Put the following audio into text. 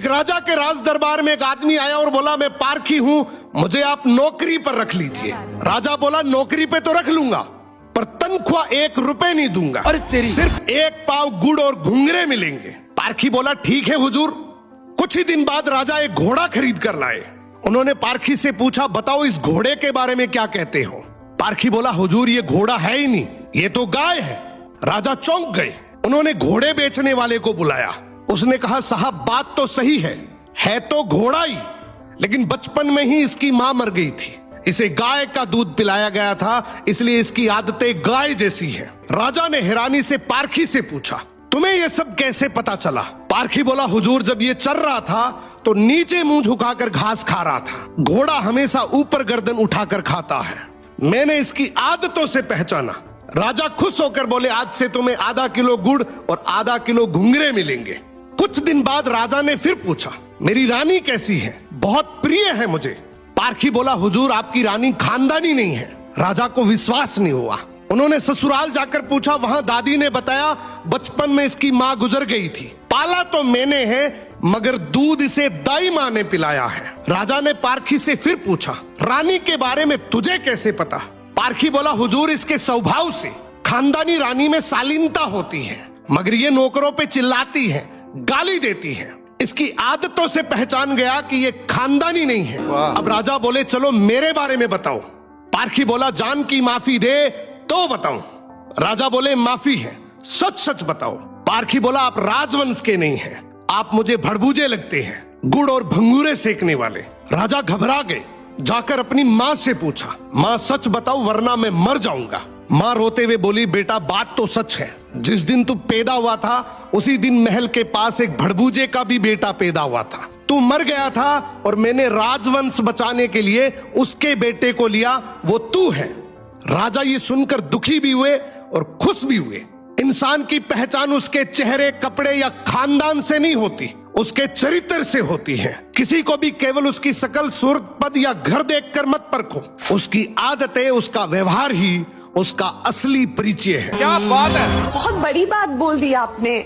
एक राजा के राज दरबार में एक आदमी आया और बोला, मैं पारखी हूं, मुझे आप नौकरी पर रख लीजिए। राजा बोला, नौकरी पे तो रख लूंगा, पर तनख्वाह 1 रुपए नहीं दूंगा। अरे तेरी, सिर्फ 1 पाव गुड़ और घुंघरे मिलेंगे। पारखी बोला, ठीक है हुजूर। कुछ ही दिन बाद राजा एक घोड़ा खरीद कर लाए। उन्होंने पारखी से पूछा, बताओ इस घोड़े के बारे में क्या कहते हो। पारखी बोला, हुजूर ये घोड़ा है ही नहीं, ये तो गाय है। राजा चौंक गए। उन्होंने घोड़े बेचने वाले को बुलाया। उसने कहा, साहब बात तो सही है तो घोड़ा ही, लेकिन बचपन में ही इसकी मां मर गई थी, इसे गाय का दूध पिलाया गया था, इसलिए इसकी आदतें गाय जैसी है। राजा ने हैरानी से पारखी से पूछा, तुम्हें यह सब कैसे पता चला। पारखी बोला, हुजूर जब ये चल रहा था तो नीचे मुंह झुकाकर घास खा रहा था, घोड़ा हमेशा ऊपर गर्दन उठाकर खाता है, मैंने इसकी आदतों से पहचाना। राजा खुश होकर बोले, आज से तुम्हें आधा किलो गुड़ और आधा किलो घुंघरे मिलेंगे। कुछ दिन बाद राजा ने फिर पूछा, मेरी रानी कैसी है, बहुत प्रिय है मुझे। पारखी बोला, हुजूर आपकी रानी खानदानी नहीं है। राजा को विश्वास नहीं हुआ। उन्होंने ससुराल जाकर पूछा, वहां दादी ने बताया, बचपन में इसकी मां गुजर गई थी, पाला तो मैंने है, मगर दूध इसे दाई मां ने पिलाया है। राजा ने पारखी से फिर पूछा, रानी के बारे में तुझे कैसे पता। पारखी बोला, हुजूर इसके स्वभाव से खानदानी रानी में शालीनता होती है, मगर ये नौकरों पे चिल्लाती है, गाली देती है, इसकी आदतों से पहचान गया कि ये खानदानी नहीं है। अब राजा बोले, चलो मेरे बारे में बताओ। पारखी बोला, जान की माफी दे तो बताऊं। राजा बोले, माफी है, सच सच बताओ। पारखी बोला, आप राजवंश के नहीं हैं, आप मुझे भड़बूजे लगते हैं, गुड़ और भंगूरे सेकने वाले। राजा घबरा गए। जाकर अपनी माँ से पूछा, माँ सच बताओ वरना मैं मर जाऊंगा। माँ रोते हुए बोली, बेटा बात तो सच है, जिस दिन तू पैदा हुआ था उसी दिन महल के पास एक भड़बूजे का भी बेटा पैदा हुआ था, तू मर गया था और मैंने राजवंश बचाने के लिए उसके बेटे को लिया, वो तू है। राजा ये सुनकर दुखी भी हुए और खुश भी हुए। इंसान की पहचान उसके चेहरे, कपड़े या खानदान से नहीं होती, उसके चरित्र से होती है। किसी को भी केवल उसकी शकल, सूरत, पद या घर देखकर मत परखो, उसकी आदतें, उसका व्यवहार ही उसका असली परिचय है। क्या बात है, बहुत बड़ी बात बोल दी आपने।